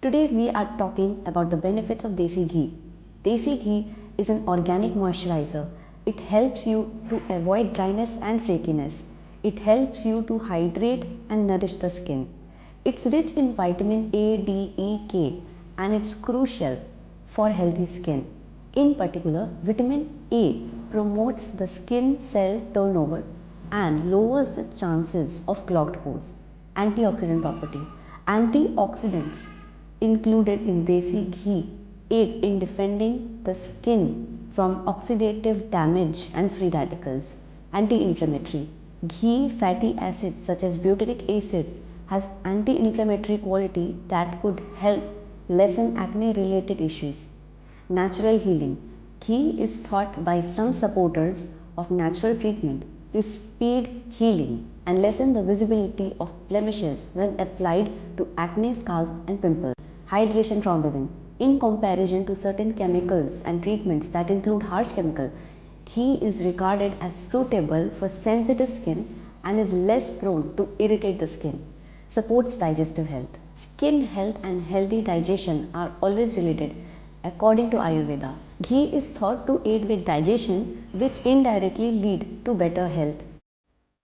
Today we are talking about the benefits of Desi Ghee. Desi Ghee is an organic moisturizer. It helps you to avoid dryness and flakiness. It helps you to hydrate and nourish the skin. It's rich in vitamin A, D, E, K, and it's crucial for healthy skin. In particular, vitamin A promotes the skin cell turnover and lowers the chances of clogged pores. Antioxidant property. Antioxidants included in Desi Ghee aid in defending the skin from oxidative damage and free radicals. Anti-inflammatory. Ghee fatty acids such as butyric acid has anti-inflammatory quality that could help lessen acne-related issues. Natural healing. Ghee is thought by some supporters of natural treatment to speed healing and lessen the visibility of blemishes when applied to acne scars and pimples. Hydration from within. In comparison to certain chemicals and treatments that include harsh chemical, ghee is regarded as suitable for sensitive skin and is less prone to irritate the skin. Supports digestive health. Skin health and healthy digestion are always related according to Ayurveda. Ghee is thought to aid with digestion, which indirectly lead to better health.